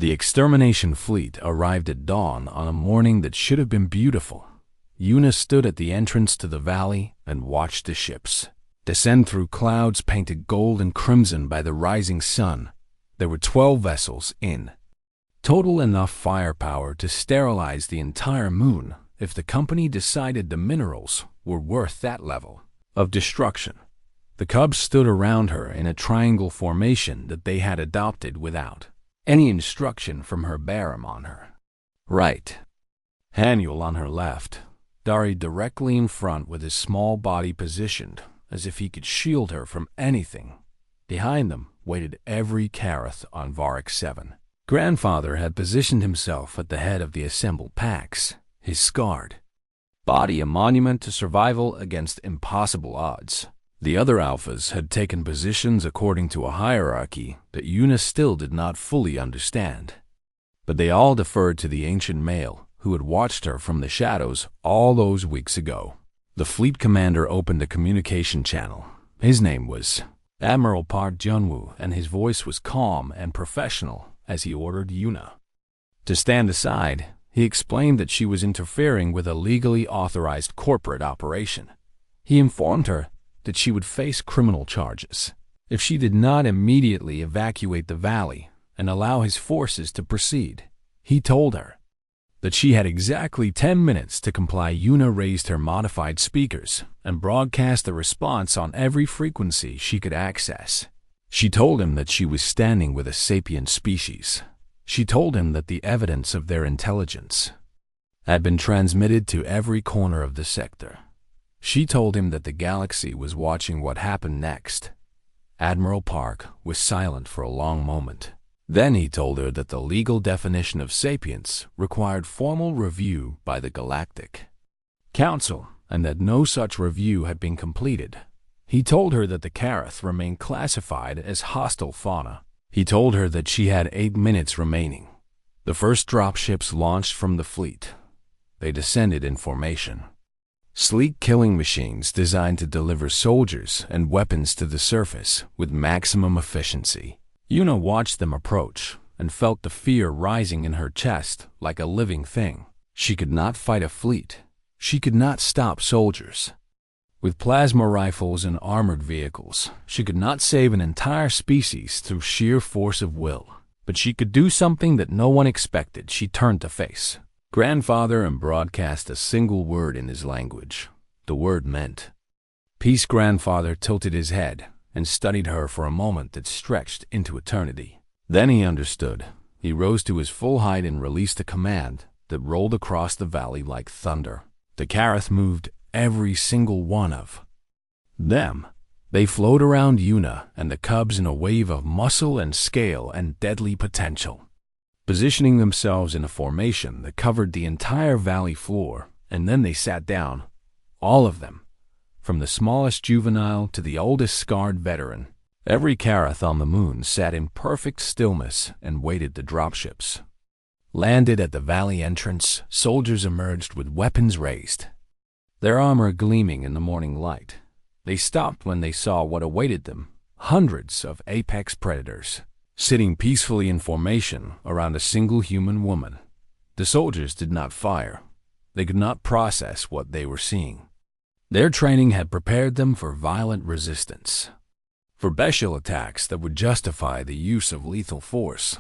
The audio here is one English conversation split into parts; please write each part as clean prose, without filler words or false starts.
The extermination fleet arrived at dawn on a morning that should have been beautiful. Una stood at the entrance to the valley and watched the ships descend through clouds painted gold and crimson by the rising sun. There were 12 vessels in total, enough firepower to sterilize the entire moon if the company decided the minerals were worth that level of destruction. The cubs stood around her in a triangle formation that they had adopted without any instruction from her Baram on her right, Hanuel on her left, Dari directly in front with his small body positioned as if he could shield her from anything. Behind them waited every Karath on Varik 7. Grandfather had positioned himself at the head of the assembled packs, his scarred body a monument to survival against impossible odds. The other alphas had taken positions according to a hierarchy that Una still did not fully understand. But they all deferred to the ancient male who had watched her from the shadows all those weeks ago. The fleet commander opened a communication channel. His name was Admiral Park Junwoo, and his voice was calm and professional as he ordered Una to stand aside. He explained that she was interfering with a legally authorized corporate operation. He informed her that she would face criminal charges if she did not immediately evacuate the valley and allow his forces to proceed. He told her that she had exactly 10 minutes to comply. Una raised her modified speakers and broadcast the response on every frequency she could access. She told him that she was standing with a sapient species. She told him that the evidence of their intelligence had been transmitted to every corner of the sector. She told him that the galaxy was watching what happened next. Admiral Park was silent for a long moment. Then he told her that the legal definition of sapience required formal review by the Galactic Council, and that no such review had been completed. He told her that the Karath remained classified as hostile fauna. He told her that she had 8 minutes remaining. The first dropships launched from the fleet. They descended in formation. Sleek killing machines designed to deliver soldiers and weapons to the surface with maximum efficiency. Una watched them approach and felt the fear rising in her chest like a living thing. She could not fight a fleet. She could not stop soldiers with plasma rifles and armored vehicles. She could not save an entire species through sheer force of will. But she could do something that no one expected. She turned to face Grandfather and broadcast a single word in his language. The word meant peace. Grandfather tilted his head and studied her for a moment that stretched into eternity. Then he understood. He rose to his full height and released a command that rolled across the valley like thunder. The Karath moved, every single one of them. They flowed around Una and the cubs in a wave of muscle and scale and deadly potential, positioning themselves in a formation that covered the entire valley floor, and then they sat down, all of them, from the smallest juvenile to the oldest scarred veteran. Every Karath on the moon sat in perfect stillness and waited. The dropships landed at the valley entrance. Soldiers emerged with weapons raised, their armor gleaming in the morning light. They stopped when they saw what awaited them. Hundreds of apex predators, sitting peacefully in formation around a single human woman. The soldiers did not fire. They could not process what they were seeing. Their training had prepared them for violent resistance, for bestial attacks that would justify the use of lethal force.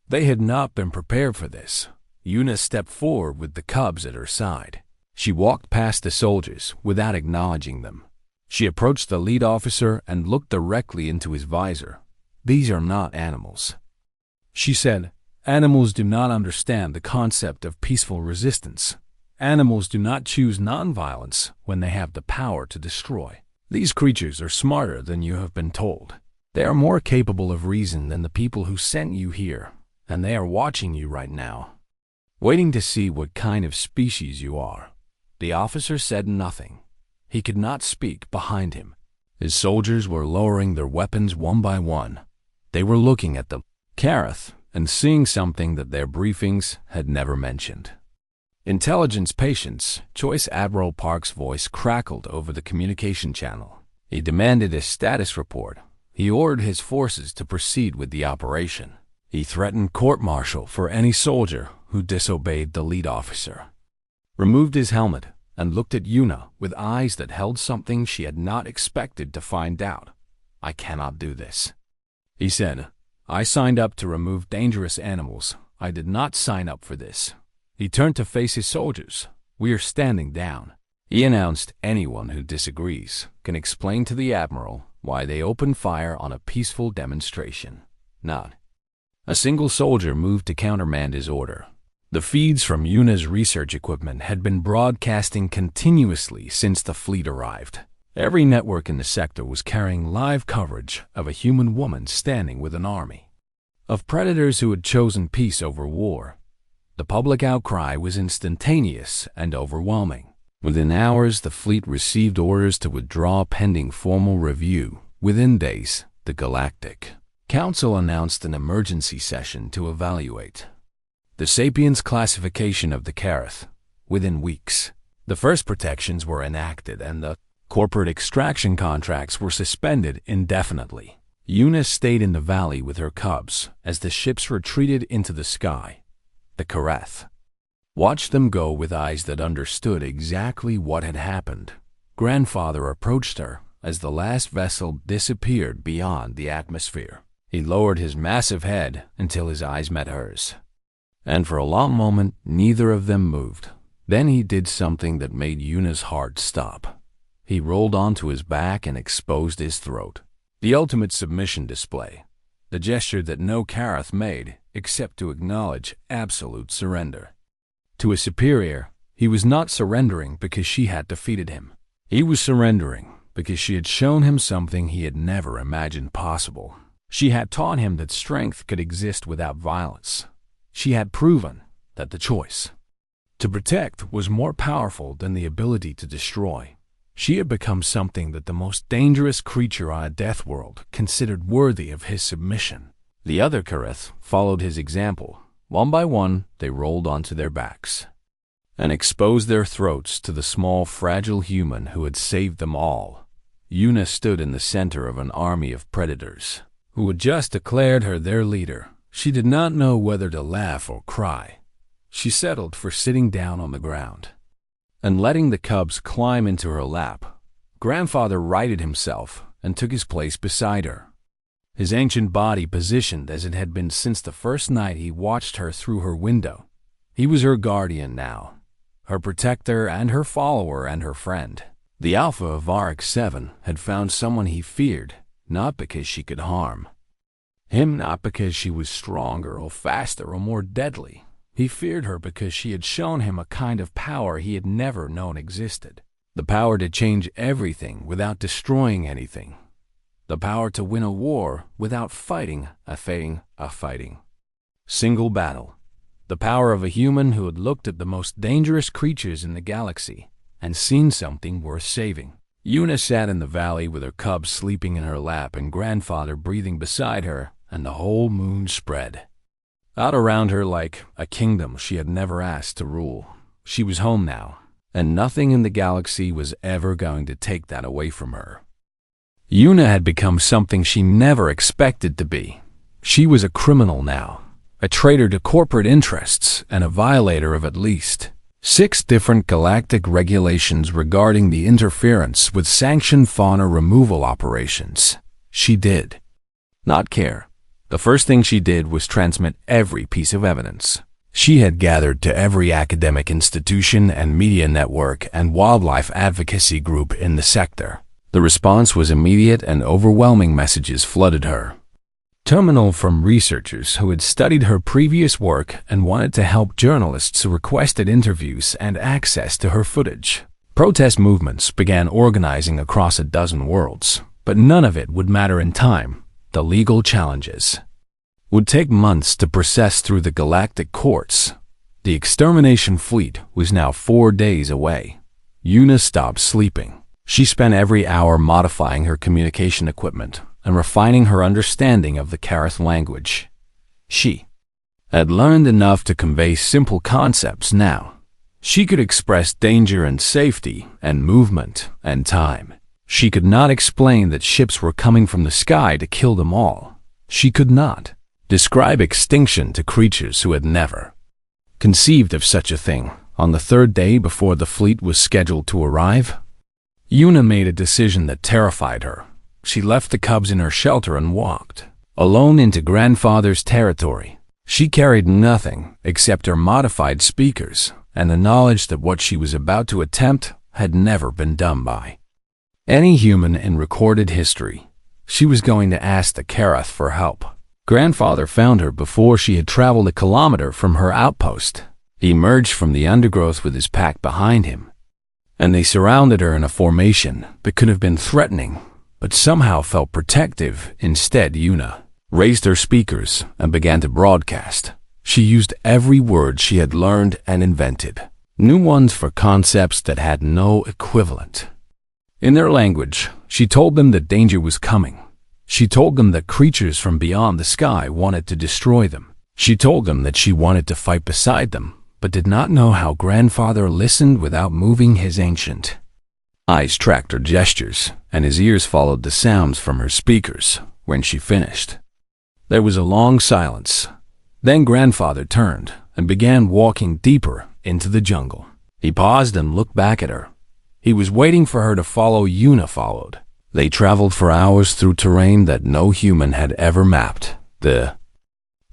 They had not been prepared for this. Una stepped forward with the cubs at her side. She walked past the soldiers without acknowledging them. She approached the lead officer and looked directly into his visor. "These are not animals," she said. "Animals do not understand the concept of peaceful resistance. Animals do not choose nonviolence when they have the power to destroy. These creatures are smarter than you have been told. They are more capable of reason than the people who sent you here, and they are watching you right now, waiting to see what kind of species you are." The officer said nothing. He could not speak behind him. His soldiers were lowering their weapons one by one. They were looking at the Karath and seeing something that their briefings had never mentioned. Intelligence patience. Choice Admiral Park's voice crackled over the communication channel. He demanded a status report. He ordered his forces to proceed with the operation. He threatened court-martial for any soldier who disobeyed the lead officer, removed his helmet, and looked at Yuna with eyes that held something she had not expected to find out. "I cannot do this," he said. "I signed up to remove dangerous animals. I did not sign up for this." He turned to face his soldiers. "We are standing down," he announced. "Anyone who disagrees can explain to the Admiral why they opened fire on a peaceful demonstration." Not a single soldier moved to countermand his order. The feeds from Yuna's research equipment had been broadcasting continuously since the fleet arrived. Every network in the sector was carrying live coverage of a human woman standing with an army of predators who had chosen peace over war. The public outcry was instantaneous and overwhelming. Within hours, the fleet received orders to withdraw pending formal review. Within days, the Galactic Council announced an emergency session to evaluate the Sapiens classification of the Karath. Within weeks, the first protections were enacted and the corporate extraction contracts were suspended indefinitely. Yuna stayed in the valley with her cubs as the ships retreated into the sky. The Karath watched them go with eyes that understood exactly what had happened. Grandfather approached her as the last vessel disappeared beyond the atmosphere. He lowered his massive head until his eyes met hers, and for a long moment neither of them moved. Then he did something that made Yuna's heart stop. He rolled onto his back and exposed his throat. The ultimate submission display, the gesture that no Karath made except to acknowledge absolute surrender. To a superior, he was not surrendering because she had defeated him. He was surrendering because she had shown him something he had never imagined possible. She had taught him that strength could exist without violence. She had proven that the choice to protect was more powerful than the ability to destroy. She had become something that the most dangerous creature on a death world considered worthy of his submission. The other Karath followed his example. One by one, they rolled onto their backs and exposed their throats to the small, fragile human who had saved them all. Yuna stood in the center of an army of predators who had just declared her their leader. She did not know whether to laugh or cry. She settled for sitting down on the ground and letting the cubs climb into her lap. Grandfather righted himself and took his place beside her, his ancient body positioned as it had been since the first night he watched her through her window. He was her guardian now, her protector and her follower and her friend. The Alpha of Varric 7 had found someone he feared, not because she could harm him, not because she was stronger or faster or more deadly. He feared her because she had shown him a kind of power he had never known existed. The power to change everything without destroying anything. The power to win a war without fighting a fighting single battle. The power of a human who had looked at the most dangerous creatures in the galaxy and seen something worth saving. Yuna sat in the valley with her cubs sleeping in her lap and grandfather breathing beside her, and the whole moon spread out around her like a kingdom she had never asked to rule. She was home now, and nothing in the galaxy was ever going to take that away from her. Yuna had become something she never expected to be. She was a criminal now, a traitor to corporate interests and a violator of at least 6 different galactic regulations regarding the interference with sanctioned fauna removal operations. She did not care. The first thing she did was transmit every piece of evidence she had gathered to every academic institution and media network and wildlife advocacy group in the sector. The response was immediate and overwhelming. Messages flooded her terminal from researchers who had studied her previous work and wanted to help journalists who requested interviews and access to her footage. Protest movements began organizing across a dozen worlds, but none of it would matter in time. The legal challenges would take months to process through the galactic courts. The extermination fleet was now 4 days away. Yuna stopped sleeping. She spent every hour modifying her communication equipment and refining her understanding of the Karath language. She had learned enough to convey simple concepts now. She could express danger and safety and movement and time. She could not explain that ships were coming from the sky to kill them all. She could not describe extinction to creatures who had never conceived of such a thing. On the third day before the fleet was scheduled to arrive, Yuna made a decision that terrified her. She left the cubs in her shelter and walked alone into grandfather's territory. She carried nothing except her modified speakers and the knowledge that what she was about to attempt had never been done by any human in recorded history. She was going to ask the Karath for help. Grandfather found her before she had traveled a kilometer from her outpost. He emerged from the undergrowth with his pack behind him, and they surrounded her in a formation that could have been threatening, but somehow felt protective. Instead, Yuna raised her speakers and began to broadcast. She used every word she had learned and invented, new ones for concepts that had no equivalent. In their language, she told them that danger was coming. She told them that creatures from beyond the sky wanted to destroy them. She told them that she wanted to fight beside them, but did not know how. Grandfather listened without moving. His ancient eyes tracked her gestures, and his ears followed the sounds from her speakers. When she finished, there was a long silence. Then grandfather turned and began walking deeper into the jungle. He paused and looked back at her. He was waiting for her to follow. Yuna followed. They traveled for hours through terrain that no human had ever mapped. The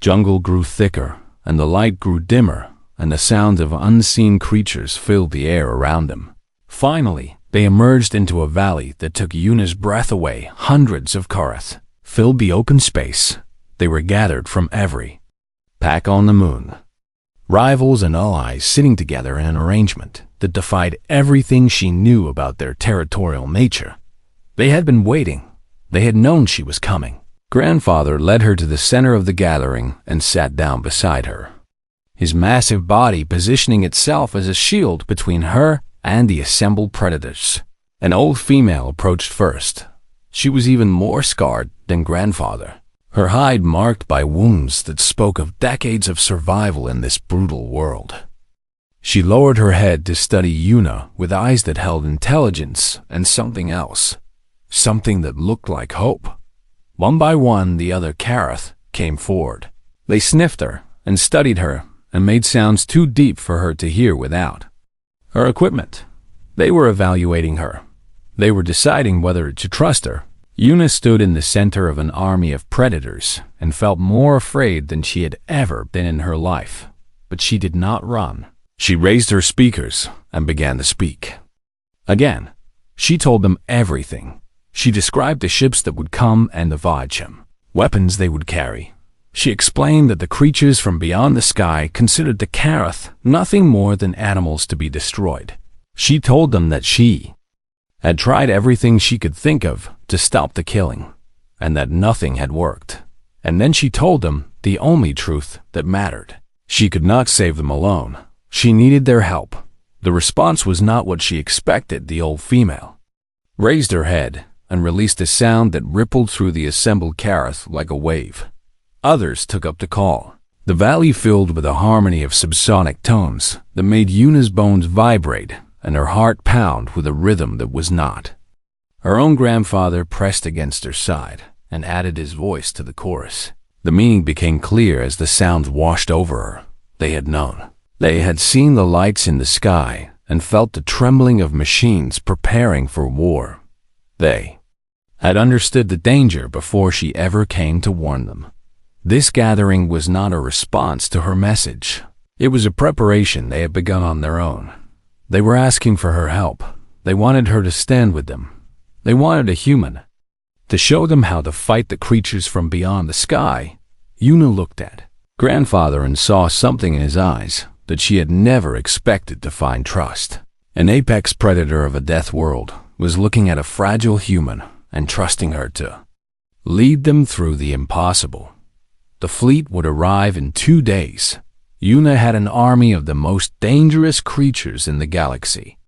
jungle grew thicker, and the light grew dimmer, and the sound of unseen creatures filled the air around them. Finally, they emerged into a valley that took Yuna's breath away. Hundreds of Karath filled the open space. They were gathered from every pack on the moon, rivals and allies sitting together in an arrangement that defied everything she knew about their territorial nature. They had been waiting. They had known she was coming. Grandfather led her to the center of the gathering and sat down beside her, his massive body positioning itself as a shield between her and the assembled predators. An old female approached first. She was even more scarred than grandfather, her hide marked by wounds that spoke of decades of survival in this brutal world. She lowered her head to study Yuna with eyes that held intelligence and something else, something that looked like hope. One by one, the other Karath came forward. They sniffed her and studied her and made sounds too deep for her to hear without her equipment. They were evaluating her. They were deciding whether to trust her. Yuna stood in the center of an army of predators and felt more afraid than she had ever been in her life. But she did not run. She raised her speakers and began to speak. Again, she told them everything. She described the ships that would come and the Vajam, weapons they would carry. She explained that the creatures from beyond the sky considered the Karath nothing more than animals to be destroyed. She told them that she had tried everything she could think of to stop the killing, and that nothing had worked. And then she told them the only truth that mattered. She could not save them alone. She needed their help. The response was not what she expected. The old female raised her head and released a sound that rippled through the assembled Karath like a wave. Others took up the call. The valley filled with a harmony of subsonic tones that made Yuna's bones vibrate and her heart pound with a rhythm that was not. Her own grandfather pressed against her side and added his voice to the chorus. The meaning became clear as the sounds washed over her. They had known. They had seen the lights in the sky and felt the trembling of machines preparing for war. They had understood the danger before she ever came to warn them. This gathering was not a response to her message. It was a preparation they had begun on their own. They were asking for her help. They wanted her to stand with them. They wanted a human to show them how to fight the creatures from beyond the sky. Yuna looked at grandfather and saw something in his eyes that she had never expected to find. Trust. An apex predator of a death world was looking at a fragile human and trusting her to lead them through the impossible. The fleet would arrive in 2 days. Yuna had an army of the most dangerous creatures in the galaxy,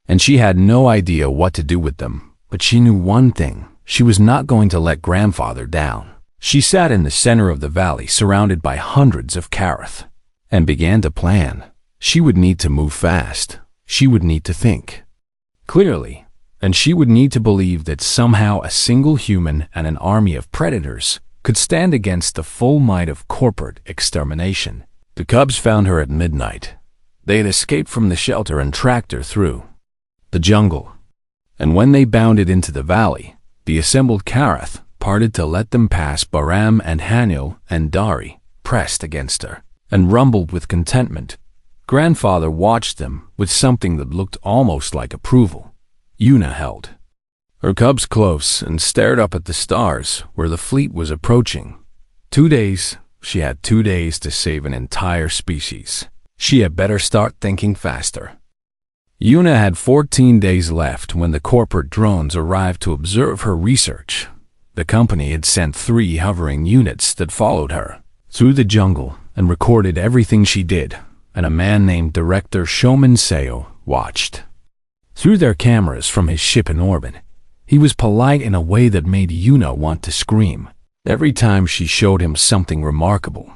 and she had no idea what to do with them. But she knew one thing: she was not going to let grandfather down. She sat in the center of the valley, surrounded by hundreds of Karath, and began to plan. She would need to move fast. She would need to think clearly, and she would need to believe that somehow a single human and an army of predators could stand against the full might of corporate extermination. The cubs found her at midnight. They had escaped from the shelter and tracked her through the jungle. And when they bounded into the valley, the assembled Karath parted to let them pass. Baram and Hanil and Dari pressed against her and rumbled with contentment. Grandfather watched them with something that looked almost like approval. Yuna held her cubs close and stared up at the stars where the fleet was approaching. 2 days. She had 2 days to save an entire species. She had better start thinking faster. Yuna had 14 days left when the corporate drones arrived to observe her research. The company had sent 3 hovering units that followed her through the jungle and recorded everything she did, and a man named Director Shoman Seo watched through their cameras from his ship in orbit. He was polite in a way that made Yuna want to scream. Every time she showed him something remarkable,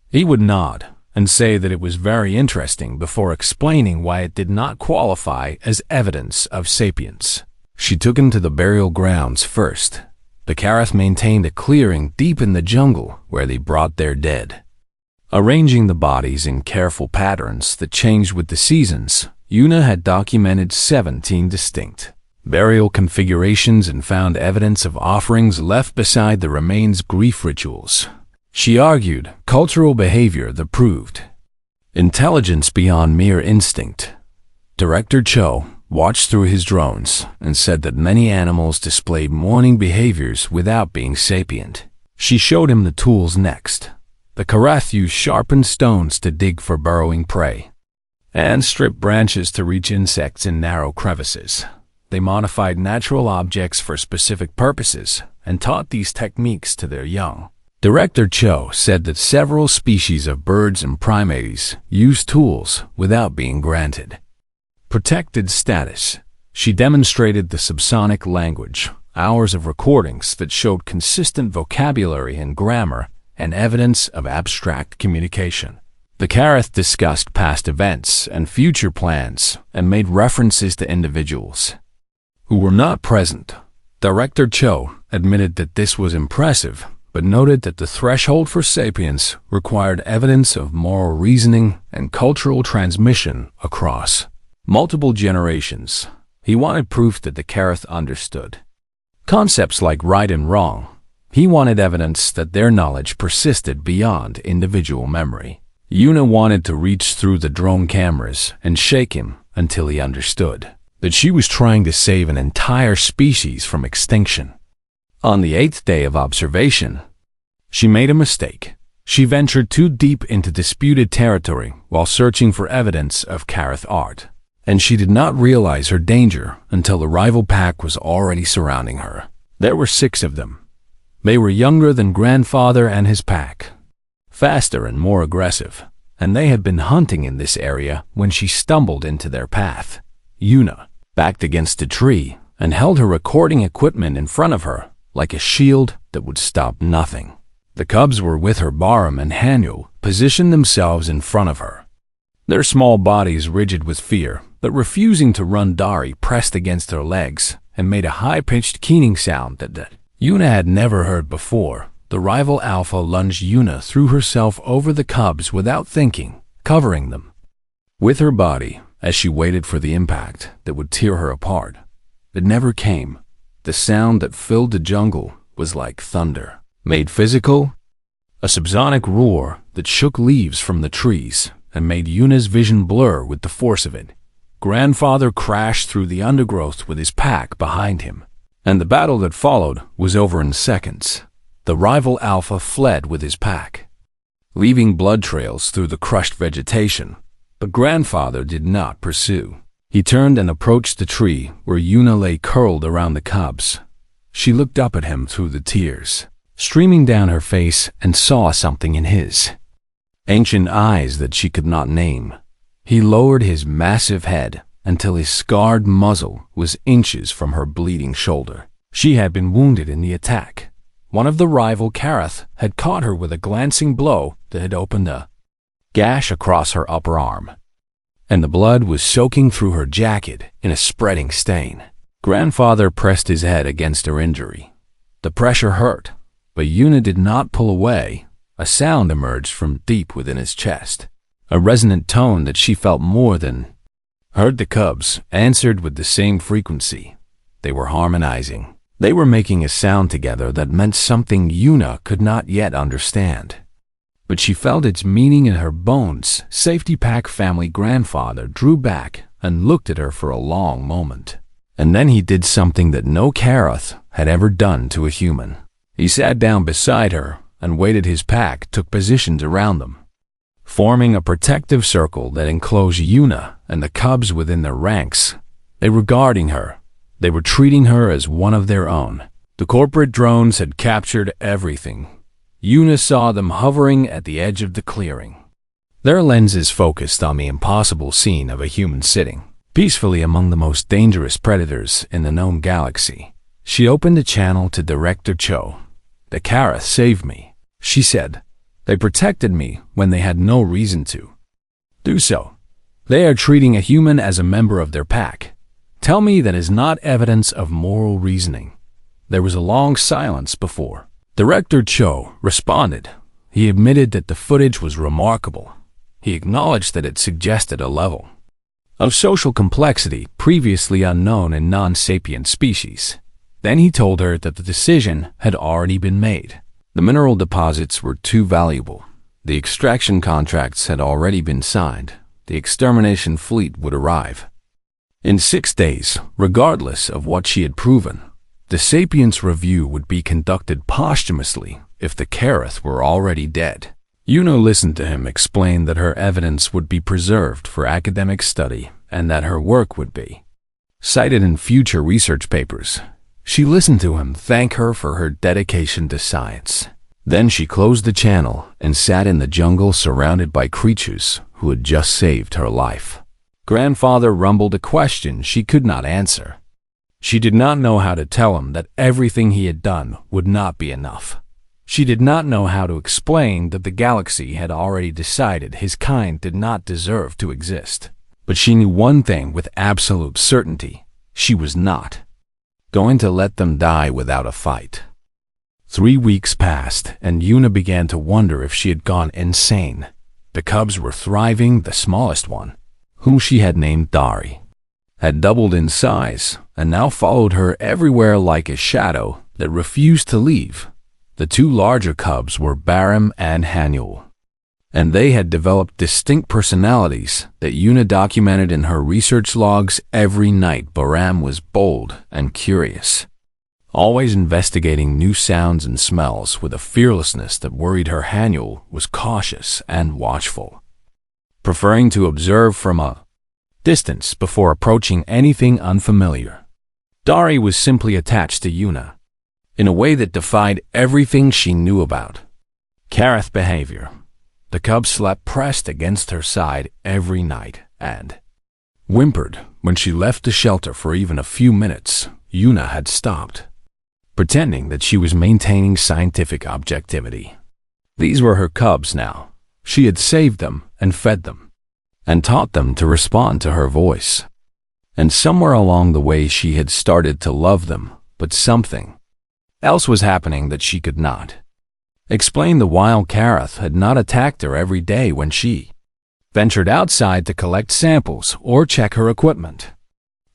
he would nod and say that it was very interesting before explaining why it did not qualify as evidence of sapience. She took him to the burial grounds first. The Karath maintained a clearing deep in the jungle where they brought their dead. Arranging the bodies in careful patterns that changed with the seasons, Yuna had documented 17 distinct burial configurations and found evidence of offerings left beside the remains. Grief rituals, she argued, cultural behavior that proved intelligence beyond mere instinct. Director Cho watched through his drones and said that many animals displayed mourning behaviors without being sapient. She showed him the tools next. The Karath used sharpened stones to dig for burrowing prey and strip branches to reach insects in narrow crevices. They modified natural objects for specific purposes and taught these techniques to their young. Director Cho said that several species of birds and primates use tools without being granted protected status. She demonstrated the subsonic language, hours of recordings that showed consistent vocabulary and grammar and evidence of abstract communication. The Karath discussed past events and future plans and made references to individuals who were not present. Director Cho admitted that this was impressive, but noted that the threshold for sapience required evidence of moral reasoning and cultural transmission across multiple generations. He wanted proof that the Karath understood concepts like right and wrong. He wanted evidence that their knowledge persisted beyond individual memory. Yuna wanted to reach through the drone cameras and shake him until he understood that she was trying to save an entire species from extinction. On the 8th day of observation, she made a mistake. She ventured too deep into disputed territory while searching for evidence of Karath art, and she did not realize her danger until the rival pack was already surrounding her. There were 6 of them. They were younger than grandfather and his pack, faster and more aggressive, and they had been hunting in this area when she stumbled into their path. Yuna backed against a tree and held her recording equipment in front of her like a shield that would stop nothing. The cubs were with her. Baram and Hanyu positioned themselves in front of her, their small bodies rigid with fear, but refusing to run. Dari pressed against her legs and made a high-pitched keening sound that Yuna had never heard before. The rival alpha lunged. Yuna threw herself over the cubs without thinking, covering them with her body as she waited for the impact that would tear her apart. It never came. The sound that filled the jungle was like thunder, made physical, a subsonic roar that shook leaves from the trees and made Yuna's vision blur with the force of it. Grandfather crashed through the undergrowth with his pack behind him, and the battle that followed was over in seconds. The rival alpha fled with his pack, leaving blood trails through the crushed vegetation. But grandfather did not pursue. He turned and approached the tree where Yuna lay curled around the cubs. She looked up at him through the tears streaming down her face and saw something in his ancient eyes that she could not name. He lowered his massive head until his scarred muzzle was inches from her bleeding shoulder. She had been wounded in the attack. One of the rival Karath had caught her with a glancing blow that had opened a gash across her upper arm, and the blood was soaking through her jacket in a spreading stain. Grandfather pressed his head against her injury. The pressure hurt, But Yuna did not pull away. A sound emerged from deep within his chest, a resonant tone that she felt more than heard. The cubs answered with the same frequency. They were harmonizing. They were making a sound together that meant something Yuna could not yet understand. But she felt its meaning in her bones. Safety Pack family grandfather drew back and looked at her for a long moment. And then he did something that no Karath had ever done to a human. He sat down beside her and waited. His pack took positions around them, forming a protective circle that enclosed Yuna and the cubs within their ranks. They were guarding her. They were treating her as one of their own. The corporate drones had captured everything. Yuna saw them hovering at the edge of the clearing. Their lenses focused on the impossible scene of a human sitting peacefully among the most dangerous predators in the known galaxy. She opened a channel to Director Cho. "The Karath saved me," she said. "They protected me when they had no reason to do so. They are treating a human as a member of their pack. Tell me that is not evidence of moral reasoning." There was a long silence before Director Cho responded. He admitted that the footage was remarkable. He acknowledged that it suggested a level of social complexity previously unknown in non-sapient species. Then he told her that the decision had already been made. The mineral deposits were too valuable. The extraction contracts had already been signed. The extermination fleet would arrive in 6 days, regardless of what she had proven. The Sapiens Review would be conducted posthumously if the Karath were already dead. Yuna listened to him explain that her evidence would be preserved for academic study and that her work would be cited in future research papers. She listened to him thank her for her dedication to science. Then she closed the channel and sat in the jungle surrounded by creatures who had just saved her life. Grandfather rumbled a question she could not answer. She did not know how to tell him that everything he had done would not be enough. She did not know how to explain that the galaxy had already decided his kind did not deserve to exist. But she knew one thing with absolute certainty. She was not going to let them die without a fight. 3 weeks passed, and Yuna began to wonder if she had gone insane. The cubs were thriving. The smallest one, whom she had named Dari, had doubled in size and now followed her everywhere like a shadow that refused to leave. The 2 larger cubs were Baram and Haniel, and they had developed distinct personalities that Yuna documented in her research logs. Every night Baram was bold and curious, always investigating new sounds and smells with a fearlessness that worried her. Haniel was cautious and watchful, preferring to observe from a distance before approaching anything unfamiliar. Dari was simply attached to Yuna in a way that defied everything she knew about Karath behavior. The cub slept pressed against her side every night and whimpered when she left the shelter for even a few minutes. Yuna had stopped pretending that she was maintaining scientific objectivity. These were her cubs now. She had saved them and fed them and taught them to respond to her voice. And somewhere along the way she had started to love them, but something else was happening that she could not explain. The wild Karath had not attacked her every day when she ventured outside to collect samples or check her equipment.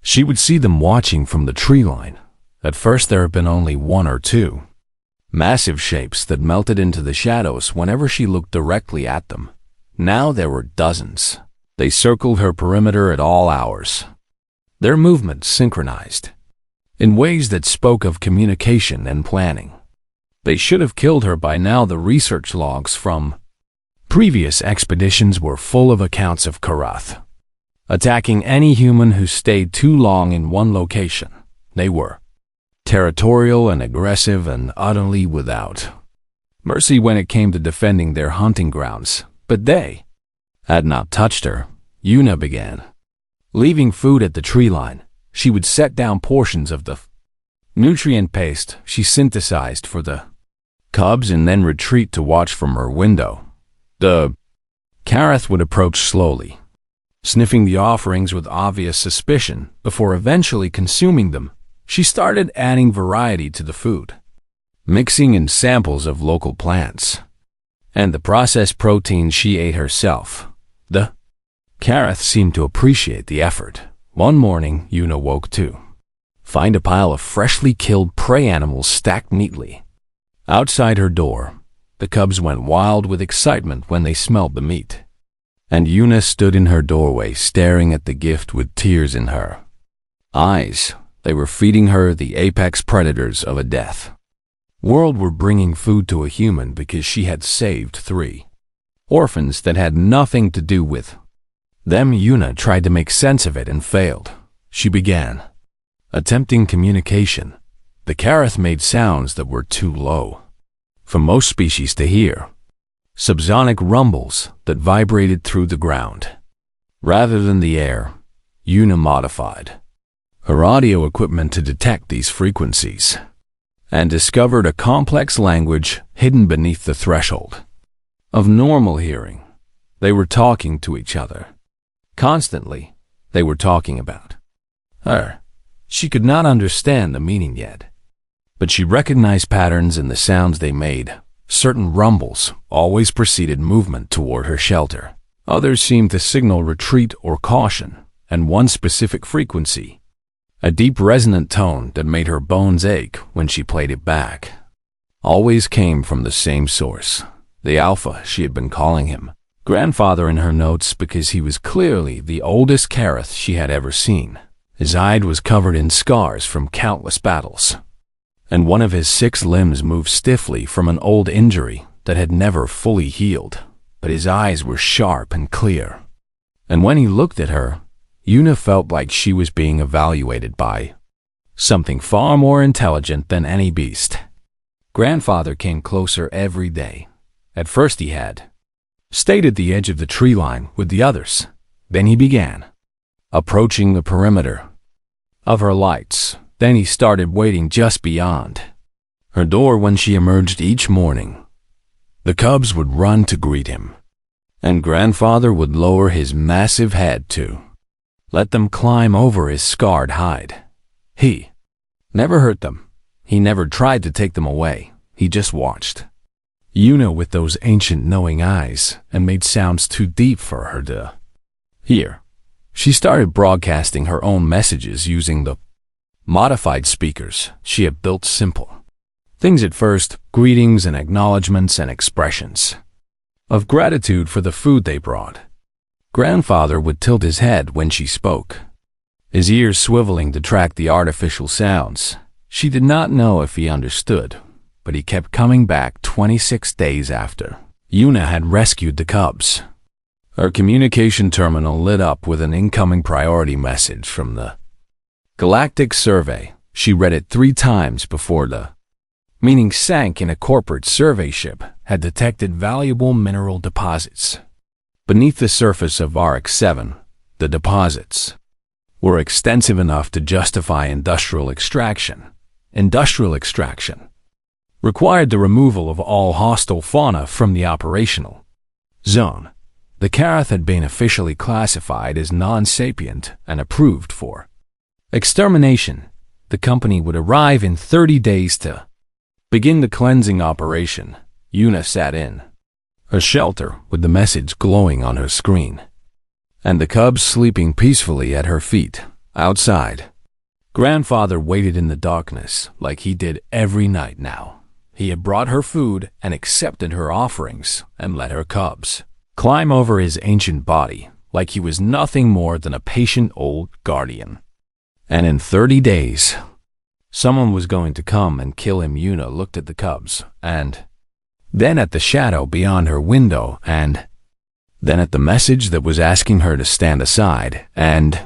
She would see them watching from the tree line. At first there had been only 1 or 2 massive shapes that melted into the shadows whenever she looked directly at them. Now there were dozens. They circled her perimeter at all hours, their movements synchronized in ways that spoke of communication and planning. They should have killed her by now. The research logs from previous expeditions were full of accounts of Karath attacking any human who stayed too long in one location. They were territorial and aggressive and utterly without mercy when it came to defending their hunting grounds. But they had not touched her. Yuna began leaving food at the tree line. She would set down portions of the nutrient paste she synthesized for the cubs and then retreat to watch from her window. The Karath would approach slowly, sniffing the offerings with obvious suspicion before eventually consuming them. She started adding variety to the food. mixing in samples of local plants, and the processed protein she ate herself. The Kareth seemed to appreciate the effort. One morning, Yuna woke to find a pile of freshly killed prey animals stacked neatly. Outside her door, the cubs went wild with excitement when they smelled the meat, and Yuna stood in her doorway staring at the gift with tears in her eyes. They were feeding her the apex predators of a death world were bringing food to a human because she had saved 3 orphans that had nothing to do with them. Yuna tried to make sense of it and failed. She began attempting communication. The Kareth made sounds that were too low for most species to hear, subsonic rumbles that vibrated through the ground. Rather than the air, Yuna modified her audio equipment to detect these frequencies and discovered a complex language hidden beneath the threshold of normal hearing. They were talking to each other. Constantly, they were talking about her. She could not understand the meaning yet, but she recognized patterns in the sounds they made. Certain rumbles always preceded movement toward her shelter. Others seemed to signal retreat or caution, and one specific frequency, a deep resonant tone that made her bones ache when she played it back, always came from the same source, the Alpha she had been calling him grandfather in her notes, because he was clearly the oldest Kareth she had ever seen. His hide was covered in scars from countless battles, and one of his 6 limbs moved stiffly from an old injury that had never fully healed, but his eyes were sharp and clear. And when he looked at her, Yuna felt like she was being evaluated by something far more intelligent than any beast. Grandfather came closer every day. At first he had stayed at the edge of the tree line with the others. Then he began approaching the perimeter of her lights. Then he started waiting just beyond her door when she emerged each morning. The cubs would run to greet him, and Grandfather would lower his massive head to let them climb over his scarred hide. He never hurt them. He never tried to take them away. He just watched Yuna with those ancient knowing eyes and made sounds too deep for her to hear. She started broadcasting her own messages using the modified speakers she had built. Simple things at first: greetings and acknowledgments and expressions of gratitude for the food they brought. Grandfather would tilt his head when she spoke, his ears swiveling to track the artificial sounds. She did not know if he understood, but he kept coming back 26 days after Yuna had rescued the cubs. Her communication terminal lit up with an incoming priority message from the Galactic Survey. She read it 3 times before the meaning sank in. A corporate survey ship had detected valuable mineral deposits beneath the surface of RX-7. The deposits were extensive enough to justify industrial extraction. Industrial extraction required the removal of all hostile fauna from the operational zone. The Kareth had been officially classified as non-sapient and approved for extermination. The company would arrive in 30 days to begin the cleansing operation. Yuna sat in her shelter with the message glowing on her screen, and the cubs sleeping peacefully at her feet. Outside, Grandfather waited in the darkness like he did every night now. He had brought her food and accepted her offerings and let her cubs climb over his ancient body like he was nothing more than a patient old guardian. And in 30 days, someone was going to come and kill him. Yuna looked at the cubs, and then at the shadow beyond her window, and then at the message that was asking her to stand aside and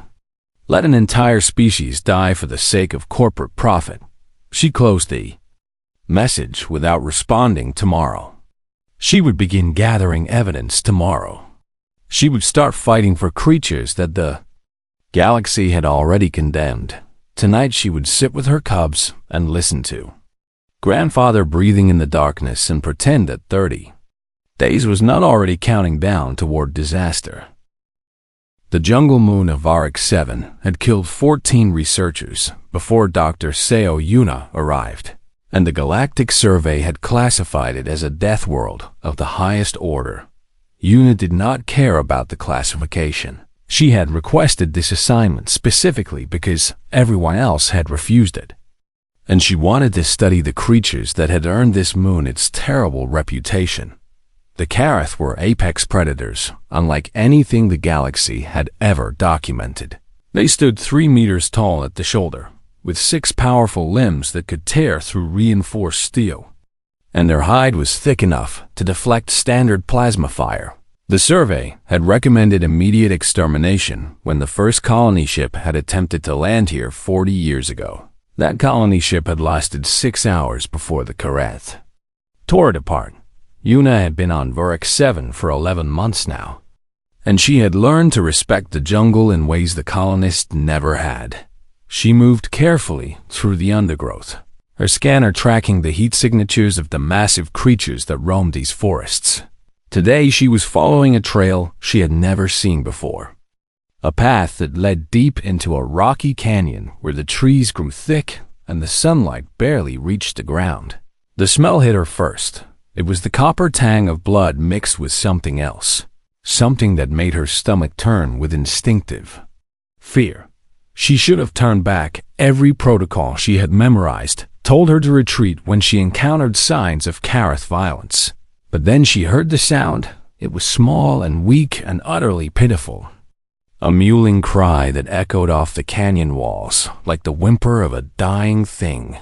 let an entire species die for the sake of corporate profit. She closed the message without responding. Tomorrow, she would begin gathering evidence. Tomorrow, she would start fighting for creatures that the galaxy had already condemned. Tonight she would sit with her cubs and listen to Grandfather breathing in the darkness and pretend that 30 days was not already counting down toward disaster. The jungle moon of RX-7 had killed 14 researchers before Dr. Seo Yuna arrived. and the Galactic Survey had classified it as a death world of the highest order. Yuna did not care about the classification. She had requested this assignment specifically because everyone else had refused it. And she wanted to study the creatures that had earned this moon its terrible reputation. The Karath were apex predators, unlike anything the galaxy had ever documented. They stood 3 meters tall at the shoulder, with 6 powerful limbs that could tear through reinforced steel. And their hide was thick enough to deflect standard plasma fire. The survey had recommended immediate extermination when the first colony ship had attempted to land here 40 years ago. That colony ship had lasted 6 hours before the Karath tore it apart. Yuna had been on Vurak 7 for 11 months now, and she had learned to respect the jungle in ways the colonists never had. She moved carefully through the undergrowth, her scanner tracking the heat signatures of the massive creatures that roamed these forests. Today she was following a trail she had never seen before. A path that led deep into a rocky canyon where the trees grew thick and the sunlight barely reached the ground. The smell hit her first. It was the copper tang of blood mixed with something else, something that made her stomach turn with instinctive fear. She should have turned back. Every protocol she had memorized told her to retreat when she encountered signs of Karath violence. But then she heard the sound. It was small and weak and utterly pitiful. A mewling cry that echoed off the canyon walls like the whimper of a dying thing.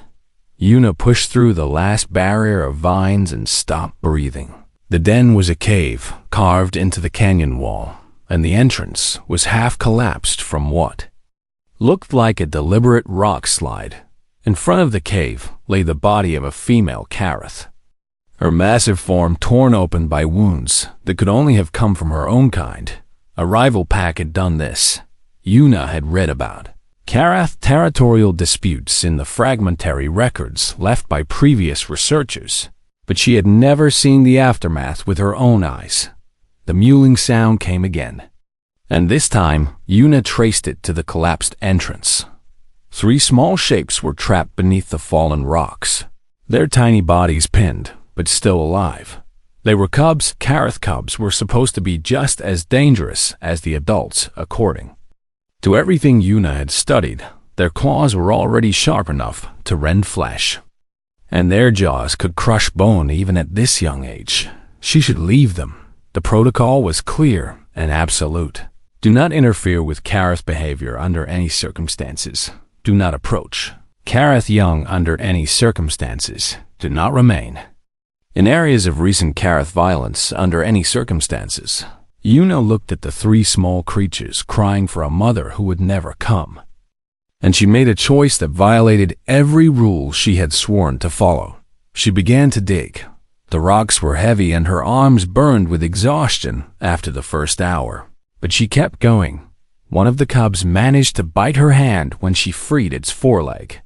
Yuna pushed through the last barrier of vines and stopped breathing. The den was a cave carved into the canyon wall, and the entrance was half collapsed from what looked like a deliberate rock slide. In front of the cave lay the body of a female Karath, her massive form torn open by wounds that could only have come from her own kind. A rival pack had done this. Yuna had read about Karath territorial disputes in the fragmentary records left by previous researchers, but she had never seen the aftermath with her own eyes. The mewling sound came again, and this time Yuna traced it to the collapsed entrance. 3 small shapes were trapped beneath the fallen rocks, their tiny bodies pinned, but still alive. They were cubs. Karath cubs were supposed to be just as dangerous as the adults, according to everything Yuna had studied. Their claws were already sharp enough to rend flesh, and their jaws could crush bone even at this young age. She should leave them. The protocol was clear and absolute. Do not interfere with Karath behavior under any circumstances. Do not approach Karath young under any circumstances. Do not remain in areas of recent Karath violence under any circumstances. Yuna looked at the 3 small creatures crying for a mother who would never come, and she made a choice that violated every rule she had sworn to follow. She began to dig. The rocks were heavy and her arms burned with exhaustion after the first hour, but she kept going. One of the cubs managed to bite her hand when she freed its foreleg,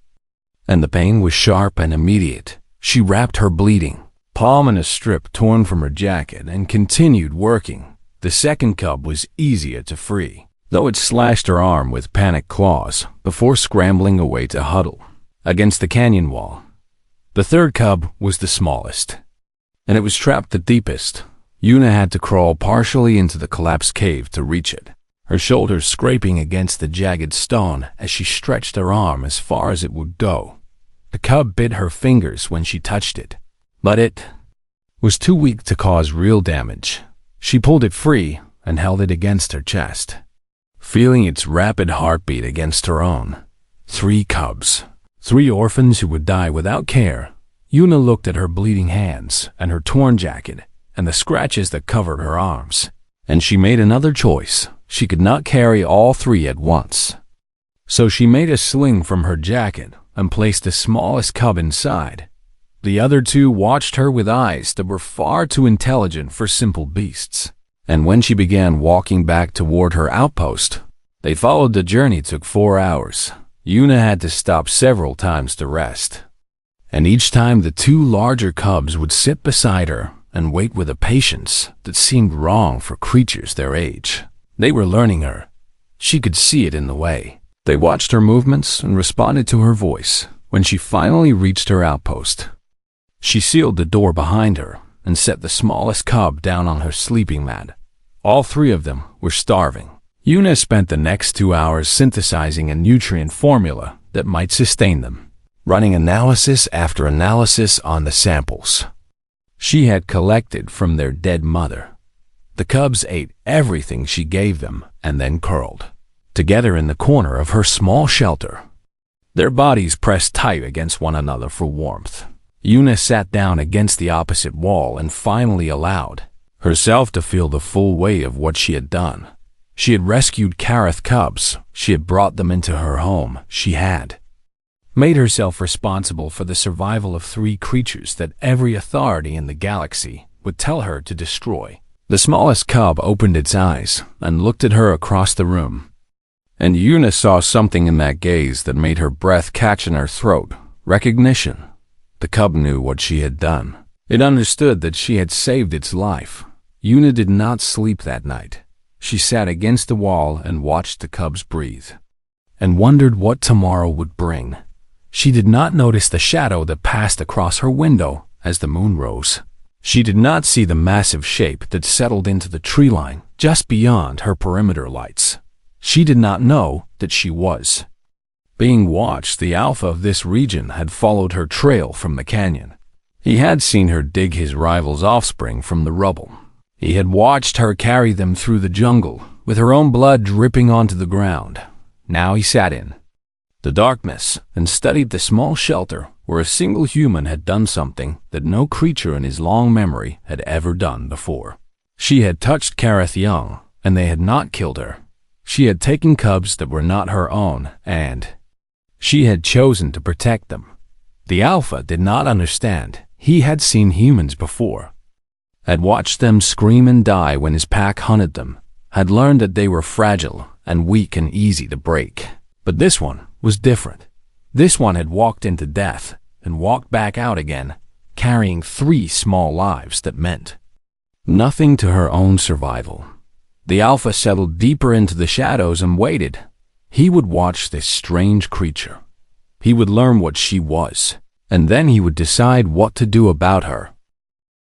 and the pain was sharp and immediate. She wrapped her bleeding palm in a strip torn from her jacket and continued working. The second cub was easier to free, though it slashed her arm with panic claws before scrambling away to huddle against the canyon wall. The third cub was the smallest, and it was trapped the deepest. Yuna had to crawl partially into the collapsed cave to reach it, her shoulders scraping against the jagged stone as she stretched her arm as far as it would go. The cub bit her fingers when she touched it, but it was too weak to cause real damage. She pulled it free and held it against her chest, feeling its rapid heartbeat against her own. 3 cubs, 3 orphans who would die without care. Yuna looked at her bleeding hands and her torn jacket and the scratches that covered her arms, and she made another choice. She could not carry all 3 at once. So she made a sling from her jacket and placed the smallest cub inside. The other 2 watched her with eyes that were far too intelligent for simple beasts. And when she began walking back toward her outpost, they followed. The journey took 4 hours. Yuna had to stop several times to rest, and each time the 2 larger cubs would sit beside her and wait with a patience that seemed wrong for creatures their age. They were learning her. She could see it in the way they watched her movements and responded to her voice When she finally reached her outpost, she sealed the door behind her and set the smallest cub down on her sleeping mat. All three of them were starving. Una spent the next 2 hours synthesizing a nutrient formula that might sustain them, running analysis after analysis on the samples she had collected from their dead mother. The cubs ate everything she gave them and then curled together in the corner of her small shelter, their bodies pressed tight against one another for warmth. Una sat down against the opposite wall and finally allowed herself to feel the full weight of what she had done. She had rescued Kareth cubs. She had brought them into her home. She had made herself responsible for the survival of 3 creatures that every authority in the galaxy would tell her to destroy. The smallest cub opened its eyes and looked at her across the room, and Una saw something in that gaze that made her breath catch in her throat. Recognition. The cub knew what she had done. It understood that she had saved its life. Una did not sleep that night. She sat against the wall and watched the cubs breathe, and wondered what tomorrow would bring. She did not notice the shadow that passed across her window as the moon rose. She did not see the massive shape that settled into the tree line just beyond her perimeter lights. She did not know that she was being watched. The alpha of this region had followed her trail from the canyon. He had seen her dig his rival's offspring from the rubble. He had watched her carry them through the jungle, with her own blood dripping onto the ground. Now he sat in the darkness and studied the small shelter where a single human had done something that no creature in his long memory had ever done before. She had touched Kareth young, and they had not killed her. She had taken cubs that were not her own, and she had chosen to protect them. The alpha did not understand. He had seen humans before, had watched them scream and die when his pack hunted them, had learned that they were fragile and weak and easy to break. But this one was different. This one had walked into death and walked back out again, carrying 3 small lives that meant nothing to her own survival. The alpha settled deeper into the shadows and waited. He would watch this strange creature. He would learn what she was, and then he would decide what to do about her.